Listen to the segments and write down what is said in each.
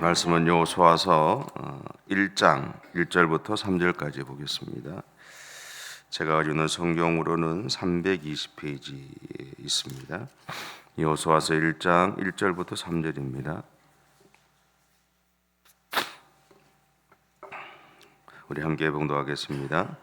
말씀은 여호수아서 1장 1절부터 3절까지 보겠습니다. 제가 가지고 있는 성경으로는 320페이지에 있습니다. 여호수아서 1장 1절부터 3절입니다. 우리 함께 봉독하겠습니다.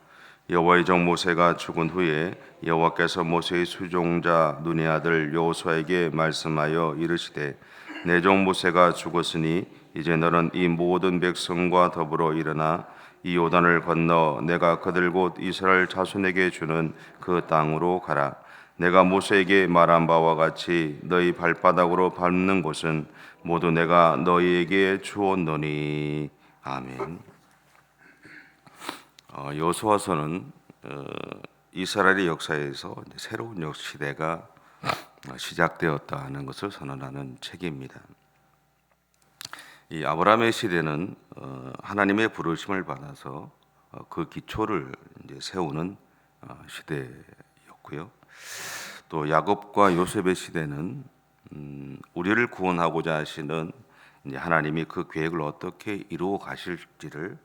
여호와의 종 모세가 죽은 후에 여호와께서 모세의 수종자 눈의 아들 여호수아에게 말씀하여 이르시되 내 종 모세가 죽었으니 이제 너는 이 모든 백성과 더불어 일어나 이 요단을 건너 내가 그들 곧 이스라엘 자손에게 주는 그 땅으로 가라. 내가 모세에게 말한 바와 같이 너희 발바닥으로 밟는 곳은 모두 내가 너희에게 주었노니. 아멘. 여호수아서는 이스라엘의 역사에서 새로운 시대가 시작되었다는 것을 선언하는 책입니다. 이 아브라함의 시대는 하나님의 부르심을 받아서 그 기초를 이제 세우는 시대였고요. 또 야곱과 요셉의 시대는 우리를 구원하고자 하시는 이제 하나님이 그 계획을 어떻게 이루어 가실지를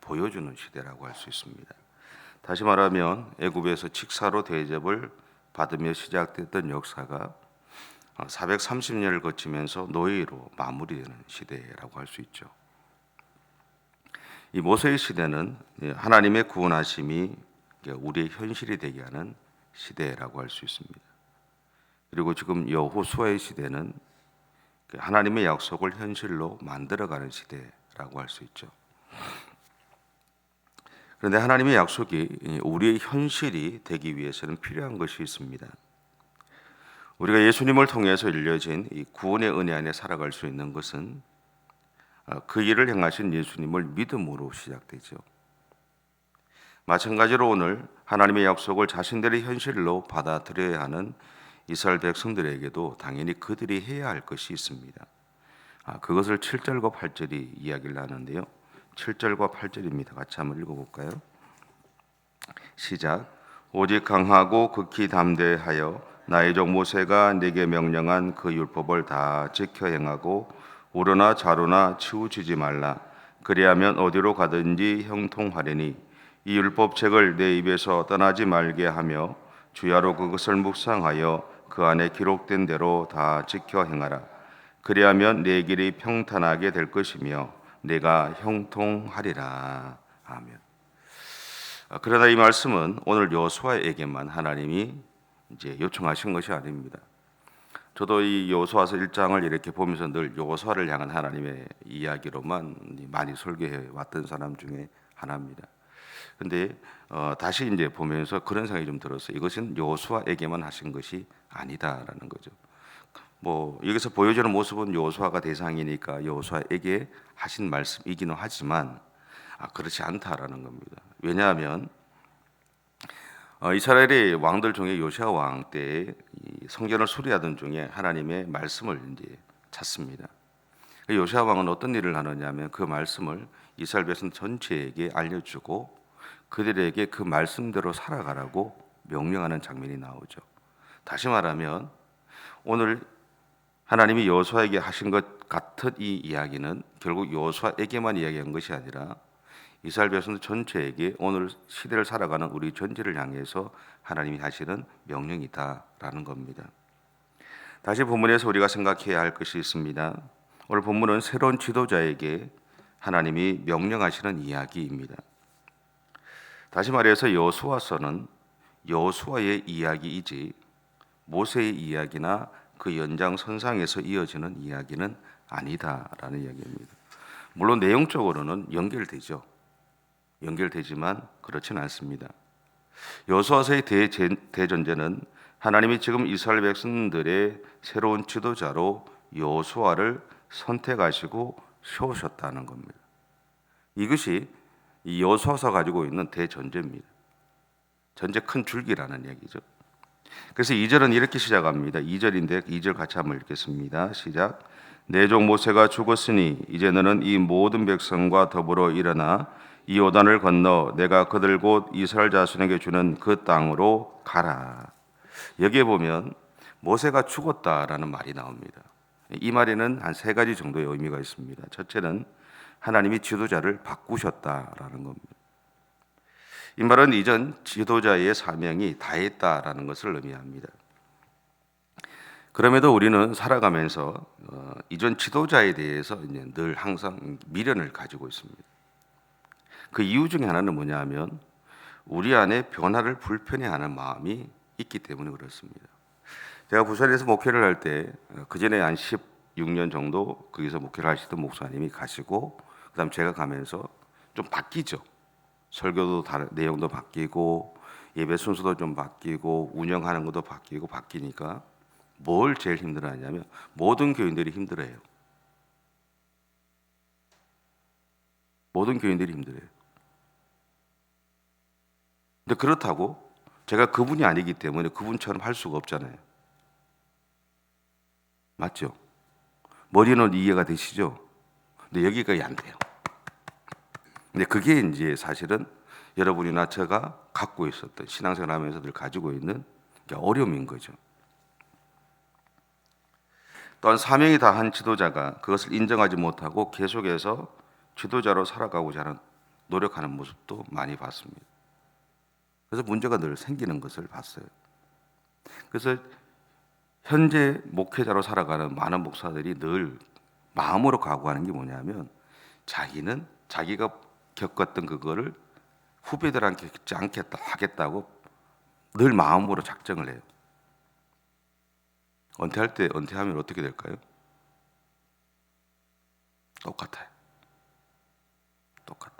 보여주는 시대라고 할 수 있습니다. 다시 말하면 애굽에서 직사로 대접을 받으며 시작됐던 역사가 430년을 거치면서 노예로 마무리되는 시대라고 할 수 있죠. 이 모세의 시대는 하나님의 구원하심이 우리의 현실이 되게 하는 시대라고 할 수 있습니다. 그리고 지금 여호수아의 시대는 하나님의 약속을 현실로 만들어가는 시대라고 할 수 있죠. 그런데 하나님의 약속이 우리의 현실이 되기 위해서는 필요한 것이 있습니다. 우리가 예수님을 통해서 일려진 이 구원의 은혜 안에 살아갈 수 있는 것은 그 일을 행하신 예수님을 믿음으로 시작되죠. 마찬가지로 오늘 하나님의 약속을 자신들의 현실로 받아들여야 하는 이스라엘 백성들에게도 당연히 그들이 해야 할 것이 있습니다. 그것을 7절과 8절이 이야기를 하는데요. 7절과 8절입니다. 같이 한번 읽어볼까요? 시작. 오직 강하고 극히 담대하여 나의 종 모세가 내게 명령한 그 율법을 다 지켜 행하고 우러나 좌로나 치우치지 말라. 그리하면 어디로 가든지 형통하리니 이 율법책을 내 입에서 떠나지 말게 하며 주야로 그것을 묵상하여 그 안에 기록된 대로 다 지켜 행하라. 그리하면 내 길이 평탄하게 될 것이며 내가 형통하리라. 아멘. 그러나 이 말씀은 오늘 여호수아에게만 하나님이 이제 요청하신 것이 아닙니다. 저도 이 여호수아서 1장을 이렇게 보면서 늘 여호수아를 향한 하나님의 이야기로만 많이 설교해 왔던 사람 중에 하나입니다. 근데 다시 이제 보면서 그런 생각이 좀 들었어요. 이것은 여호수아에게만 하신 것이 아니다라는 거죠. 뭐 여기서 보여주는 모습은 여호수아가 대상이니까 여호수아에게 하신 말씀이기는 하지만 그렇지 않다라는 겁니다. 왜냐하면 이스라엘의 왕들 중에 요시아 왕 때 성전을 수리하던 중에 하나님의 말씀을 이제 찾습니다. 요시아 왕은 어떤 일을 하느냐면 그 말씀을 이스라엘 백성 전체에게 알려주고 그들에게 그 말씀대로 살아가라고 명령하는 장면이 나오죠. 다시 말하면 오늘 하나님이 여호수아에게 하신 것 같은 이 이야기는 결국 여호수아에게만 이야기한 것이 아니라 이스라엘 백성들 전체에게 오늘 시대를 살아가는 우리 전체를 향해서 하나님이 하시는 명령이다라는 겁니다. 다시 본문에서 우리가 생각해야 할 것이 있습니다. 오늘 본문은 새로운 지도자에게 하나님이 명령하시는 이야기입니다. 다시 말해서 여호수아서는 여호수아의 이야기이지 모세의 이야기나 그 연장선상에서 이어지는 이야기는 아니다라는 이야기입니다. 물론 내용적으로는 연결되지만 그렇지는 않습니다. 여호수아서의 대전제는 하나님이 지금 이스라엘 백성들의 새로운 지도자로 여호수아를 선택하시고 세우셨다는 겁니다. 이것이 이 여호수아서 가지고 있는 대전제입니다. 전제 큰 줄기라는 얘기죠. 그래서 2절은 이렇게 시작합니다. 2절인데 2절 같이 한번 읽겠습니다. 시작. 내 종 모세가 죽었으니 이제 너는 이 모든 백성과 더불어 일어나 이 요단을 건너 내가 그들 곧 이스라엘 자손에게 주는 그 땅으로 가라. 여기에 보면 모세가 죽었다라는 말이 나옵니다. 이 말에는 한 세 가지 정도의 의미가 있습니다. 첫째는 하나님이 지도자를 바꾸셨다라는 겁니다. 이 말은 이전 지도자의 사명이 다했다라는 것을 의미합니다. 그럼에도 우리는 살아가면서 이전 지도자에 대해서 이제 늘 항상 미련을 가지고 있습니다. 그 이유 중에 하나는 뭐냐면 우리 안에 변화를 불편해하는 마음이 있기 때문에 그렇습니다. 제가 부산에서 목회를 할 때 그 전에 한 16년 정도 거기서 목회를 하시던 목사님이 가시고 그다음 제가 가면서 좀 바뀌죠. 설교도 다른 내용도 바뀌고 예배 순서도 좀 바뀌고 운영하는 것도 바뀌고 바뀌니까 뭘 제일 힘들어하냐면 모든 교인들이 힘들어해요. 모든 교인들이 힘들어요. 근데 그렇다고 제가 그분이 아니기 때문에 그분처럼 할 수가 없잖아요. 맞죠? 머리는 이해가 되시죠? 근데 여기가 안 돼요. 근데 그게 이제 사실은 여러분이나 제가 갖고 있었던 신앙생활 하면서 늘 가지고 있는 어려움인 거죠. 또한 사명이 다한 지도자가 그것을 인정하지 못하고 계속해서 지도자로 살아가고자 하는 노력하는 모습도 많이 봤습니다. 그래서 문제가 늘 생기는 것을 봤어요. 그래서 현재 목회자로 살아가는 많은 목사들이 늘 마음으로 각오하는 게 뭐냐면 자기는 자기가 겪었던 그거를 후배들한테 겪지 않겠다 하겠다고 늘 마음으로 작정을 해요. 은퇴할 때 은퇴하면 어떻게 될까요? 똑같아요. 똑같아요.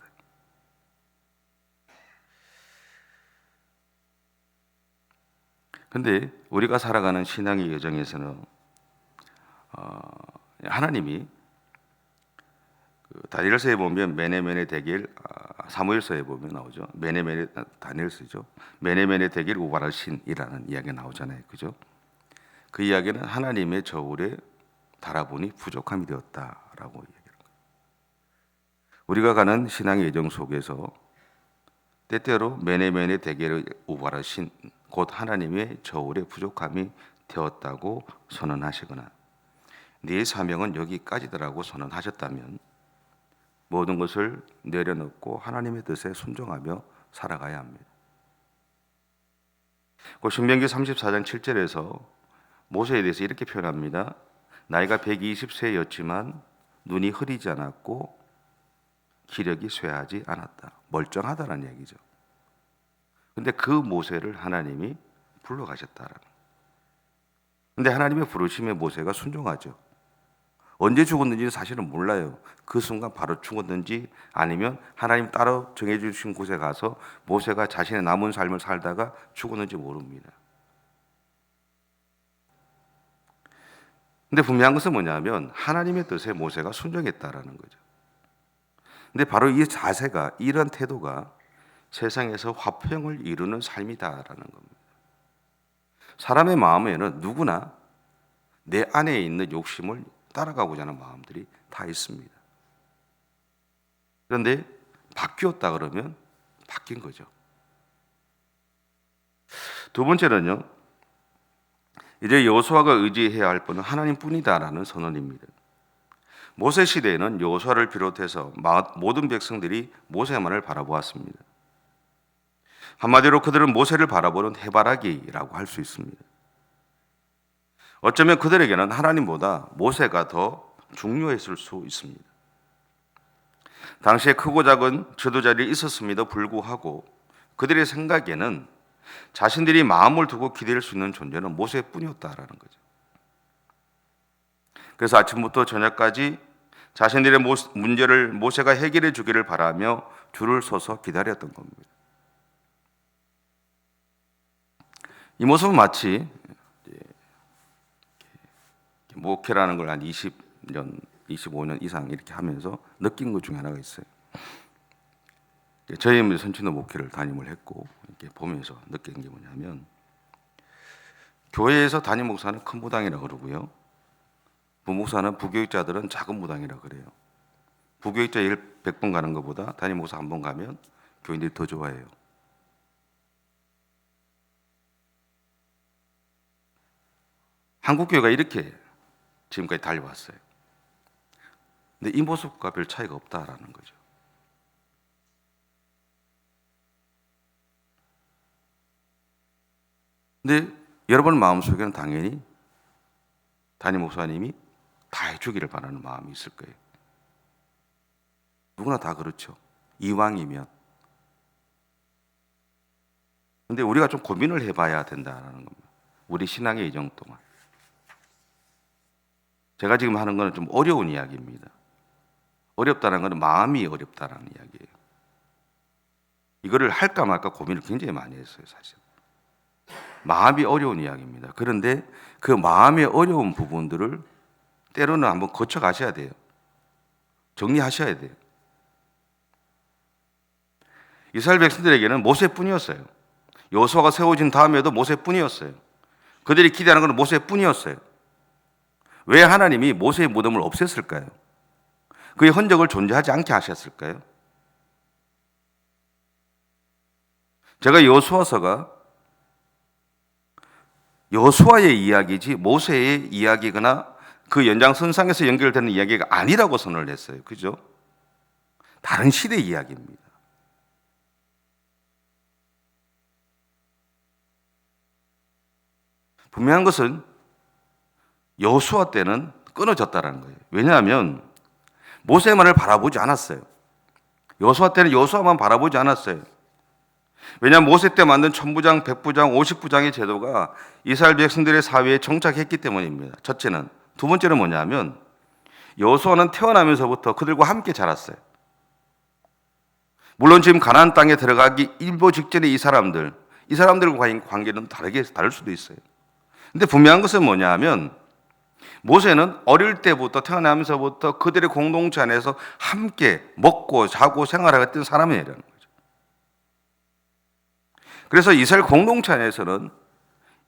근데 우리가 살아가는 신앙의 여정에서는 하나님이 다니엘서에 보면 메네메네 데길, 사무엘서에 보면 나오죠. 메네메네 다니엘서죠. 메네메네 데길 우바라신이라는 이야기가 나오잖아요. 그죠? 그 이야기는 하나님의 저울에 달아보니 부족함이 되었다라고 얘기합니다. 우리가 가는 신앙의 여정 속에서 때때로 메네메네 데길 우바라신 곧 하나님의 저울에 부족함이 되었다고 선언하시거나 네 사명은 여기까지더라고 선언하셨다면 모든 것을 내려놓고 하나님의 뜻에 순종하며 살아가야 합니다. 신명기 34장 7절에서 모세에 대해서 이렇게 표현합니다. 나이가 120세였지만 눈이 흐리지 않았고 기력이 쇠하지 않았다. 멀쩡하다는 얘기죠. 근데 그 모세를 하나님이 불러가셨다라는. 근데 하나님의 부르심에 모세가 순종하죠. 언제 죽었는지는 사실은 몰라요. 그 순간 바로 죽었는지 아니면 하나님 따로 정해주신 곳에 가서 모세가 자신의 남은 삶을 살다가 죽었는지 모릅니다. 근데 분명한 것은 뭐냐면 하나님의 뜻에 모세가 순종했다라는 거죠. 근데 바로 이 자세가, 이런 태도가 세상에서 화평을 이루는 삶이다라는 겁니다. 사람의 마음에는 누구나 내 안에 있는 욕심을 따라가고자 하는 마음들이 다 있습니다. 그런데 바뀌었다 그러면 바뀐 거죠. 두 번째는요, 이제 여호수아가 의지해야 할 분은 하나님뿐이다라는 선언입니다. 모세 시대에는 여호수아를 비롯해서 모든 백성들이 모세만을 바라보았습니다. 한마디로 그들은 모세를 바라보는 해바라기라고 할 수 있습니다. 어쩌면 그들에게는 하나님보다 모세가 더 중요했을 수 있습니다. 당시에 크고 작은 지도자들이 있었음에도 불구하고 그들의 생각에는 자신들이 마음을 두고 기댈 수 있는 존재는 모세뿐이었다라는 거죠. 그래서 아침부터 저녁까지 자신들의 문제를 모세가 해결해 주기를 바라며 줄을 서서 기다렸던 겁니다. 이 모습은 마치 목회라는 걸 한 20년, 25년 이상 이렇게 하면서 느낀 것 중에 하나가 있어요. 저희 선친도 목회를 담임을 했고 이렇게 보면서 느낀 게 뭐냐면 교회에서 담임 목사는 큰 무당이라고 그러고요. 부목사는 부교육자들은 작은 무당이라고 그래요. 부교육자 100번 가는 것보다 담임 목사 한 번 가면 교인들이 더 좋아해요. 한국 교회가 이렇게 지금까지 달려왔어요. 근데 이 모습과 별 차이가 없다라는 거죠. 근데 여러분 마음속에는 당연히 담임 목사님이 다 해주기를 바라는 마음이 있을 거예요. 누구나 다 그렇죠. 이왕이면. 근데 우리가 좀 고민을 해봐야 된다는 겁니다. 우리 신앙의 이정 동안. 제가 지금 하는 거는 좀 어려운 이야기입니다. 어렵다는 것은 마음이 어렵다는 이야기예요. 이거를 할까 말까 고민을 굉장히 많이 했어요, 사실. 마음이 어려운 이야기입니다. 그런데 그 마음의 어려운 부분들을 때로는 한번 거쳐 가셔야 돼요. 정리하셔야 돼요. 이스라엘 백성들에게는 모세뿐이었어요. 여호수아가 세워진 다음에도 모세뿐이었어요. 그들이 기대하는 것은 모세뿐이었어요. 왜 하나님이 모세의 무덤을 없앴을까요? 그의 흔적을 존재하지 않게 하셨을까요? 제가 여호수아서가 여호수아의 이야기지 모세의 이야기거나 그 연장선상에서 연결되는 이야기가 아니라고 선언을 했어요. 그죠? 다른 시대의 이야기입니다. 분명한 것은 여호수아 때는 끊어졌다는 거예요. 왜냐하면 모세만을 바라보지 않았어요. 여호수아 때는 여호수아만 바라보지 않았어요. 왜냐하면 모세 때 만든 천부장, 백부장, 50부장의 제도가 이스라엘 백성들의 사회에 정착했기 때문입니다. 첫째는. 두 번째는 뭐냐면 여호수아는 태어나면서부터 그들과 함께 자랐어요. 물론 지금 가나안 땅에 들어가기 일보 직전에 이 사람들과의 관계는 다를 수도 있어요. 근데 분명한 것은 뭐냐 하면 모세는 어릴 때부터 태어나면서부터 그들의 공동체 안에서 함께 먹고 자고 생활하였던 사람이라는 거죠. 그래서 이스라엘 공동체 안에서는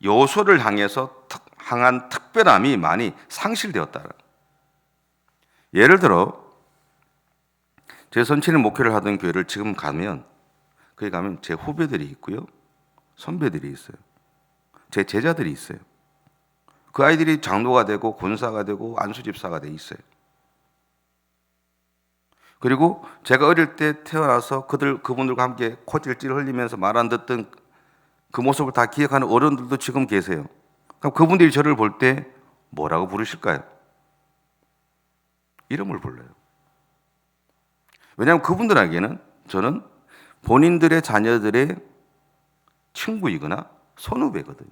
여호수아를 향한 특별함이 많이 상실되었다. 예를 들어 제 선친의 목회를 하던 교회를 지금 가면 거기 가면 제 후배들이 있고요, 선배들이 있어요, 제 제자들이 있어요. 그 아이들이 장로가 되고 권사가 되고 안수집사가 돼 있어요. 그리고 제가 어릴 때 태어나서 그분들과 함께 코찔찔 흘리면서 말 안 듣던 그 모습을 다 기억하는 어른들도 지금 계세요. 그럼 그분들이 저를 볼 때 뭐라고 부르실까요? 이름을 불러요. 왜냐하면 그분들에게는 저는 본인들의 자녀들의 친구이거나 선후배거든요.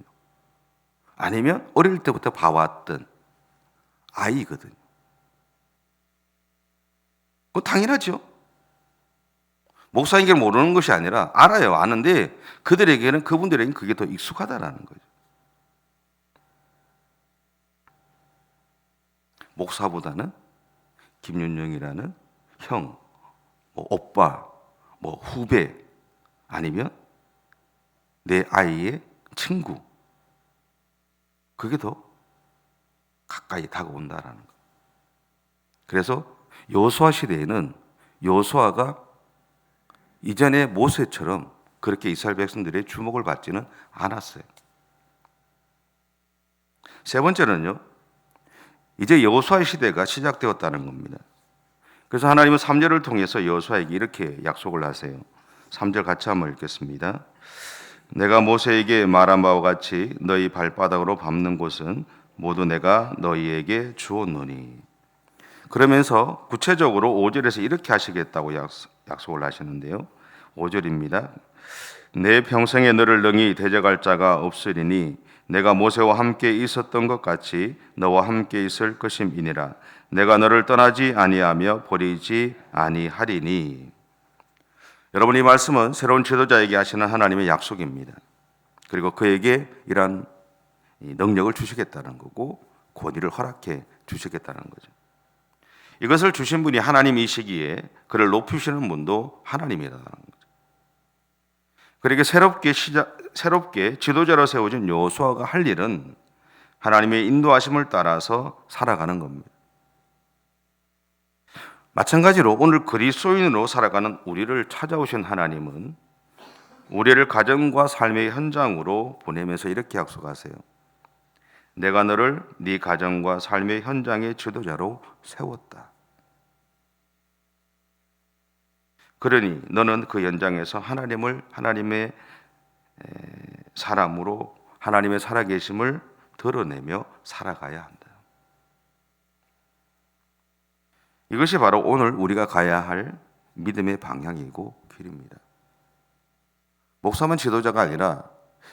아니면 어릴 때부터 봐왔던 아이거든요. 그거 당연하죠. 목사인 게 모르는 것이 아니라 알아요. 아는데 그분들에게는 그게 더 익숙하다라는 거죠. 목사보다는 김윤영이라는 형, 오빠, 후배, 아니면 내 아이의 친구, 그게 더 가까이 다가온다라는 거. 그래서 여호수아 시대에는 여호수아가 이전에 모세처럼 그렇게 이스라엘 백성들의 주목을 받지는 않았어요. 세 번째는요, 이제 여호수아의 시대가 시작되었다는 겁니다. 그래서 하나님은 3절을 통해서 여호수아에게 이렇게 약속을 하세요. 3절 같이 한번 읽겠습니다. 내가 모세에게 말한 바와 같이 너희 발바닥으로 밟는 곳은 모두 내가 너희에게 주었노니. 그러면서 구체적으로 5절에서 이렇게 하시겠다고 약속을 하시는데요. 5절입니다. 내 평생에 너를 능히 대적할 자가 없으리니 내가 모세와 함께 있었던 것 같이 너와 함께 있을 것임이니라. 내가 너를 떠나지 아니하며 버리지 아니하리니. 여러분, 이 말씀은 새로운 지도자에게 하시는 하나님의 약속입니다. 그리고 그에게 이러한 능력을 주시겠다는 거고 권위를 허락해 주시겠다는 거죠. 이것을 주신 분이 하나님이시기에 그를 높이시는 분도 하나님이라는 거죠. 그러니까 새롭게 지도자로 세워진 여호수아가 할 일은 하나님의 인도하심을 따라서 살아가는 겁니다. 마찬가지로 오늘 그리스도인으로 살아가는 우리를 찾아오신 하나님은 우리를 가정과 삶의 현장으로 보내면서 이렇게 약속하세요. 내가 너를 네 가정과 삶의 현장의 지도자로 세웠다. 그러니 너는 그 현장에서 하나님의 사람으로 하나님의 살아계심을 드러내며 살아가야 한다. 이것이 바로 오늘 우리가 가야 할 믿음의 방향이고 길입니다. 목사만 지도자가 아니라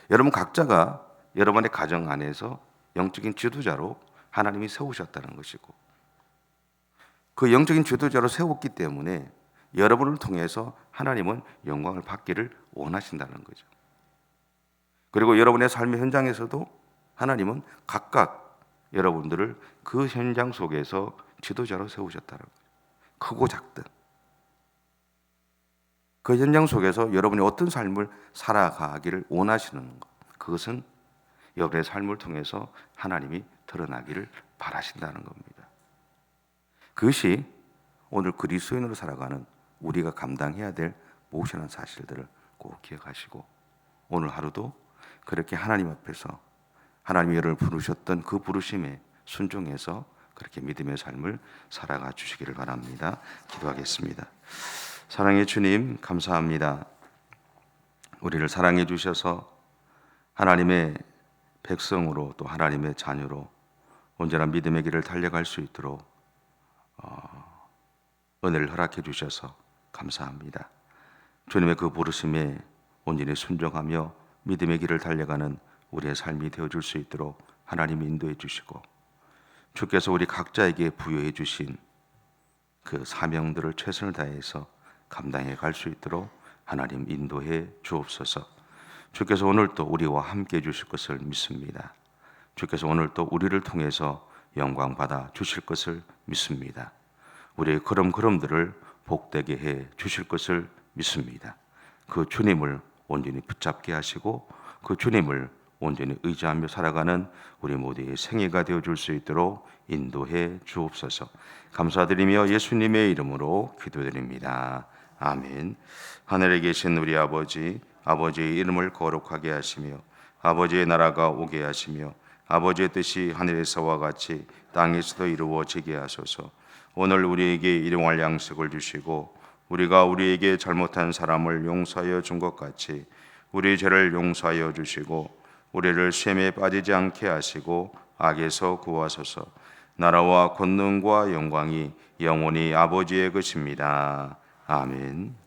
여러분 각자가 여러분의 가정 안에서 영적인 지도자로 하나님이 세우셨다는 것이고, 그 영적인 지도자로 세웠기 때문에 여러분을 통해서 하나님은 영광을 받기를 원하신다는 거죠. 그리고 여러분의 삶의 현장에서도 하나님은 각각 여러분들을 그 현장 속에서 지도자로 세우셨다는 거죠. 크고 작든 그 현장 속에서 여러분이 어떤 삶을 살아가기를 원하시는 것, 그것은 여러분의 삶을 통해서 하나님이 드러나기를 바라신다는 겁니다. 그것이 오늘 그리스도인으로 살아가는 우리가 감당해야 될 무엇이라는 사실들을 꼭 기억하시고, 오늘 하루도 그렇게 하나님 앞에서 하나님이 여러분을 부르셨던 그 부르심에 순종해서 그렇게 믿음의 삶을 살아가 주시기를 바랍니다. 기도하겠습니다. 사랑의 주님, 감사합니다. 우리를 사랑해 주셔서 하나님의 백성으로, 또 하나님의 자녀로 온전한 믿음의 길을 달려갈 수 있도록 은혜를 허락해 주셔서 감사합니다. 주님의 그 부르심에 온전히 순종하며 믿음의 길을 달려가는 우리의 삶이 되어줄 수 있도록 하나님이 인도해 주시고, 주께서 우리 각자에게 부여해 주신 그 사명들을 최선을 다해서 감당해 갈 수 있도록 하나님 인도해 주옵소서. 주께서 오늘 또 우리와 함께 해 주실 것을 믿습니다. 주께서 오늘 또 우리를 통해서 영광 받아 주실 것을 믿습니다. 우리의 걸음걸음들을 복되게 해 주실 것을 믿습니다. 그 주님을 온전히 붙잡게 하시고 그 주님을 온전히 의지하며 살아가는 우리 모두의 생애가 되어줄 수 있도록 인도해 주옵소서. 감사드리며 예수님의 이름으로 기도드립니다. 아멘. 하늘에 계신 우리 아버지, 아버지의 이름을 거룩하게 하시며 아버지의 나라가 오게 하시며 아버지의 뜻이 하늘에서와 같이 땅에서도 이루어지게 하소서. 오늘 우리에게 일용할 양식을 주시고 우리가 우리에게 잘못한 사람을 용서하여 준 것 같이 우리 죄를 용서하여 주시고 우리를 시험에 빠지지 않게 하시고 악에서 구하소서. 나라와 권능과 영광이 영원히 아버지의 것입니다. 아멘.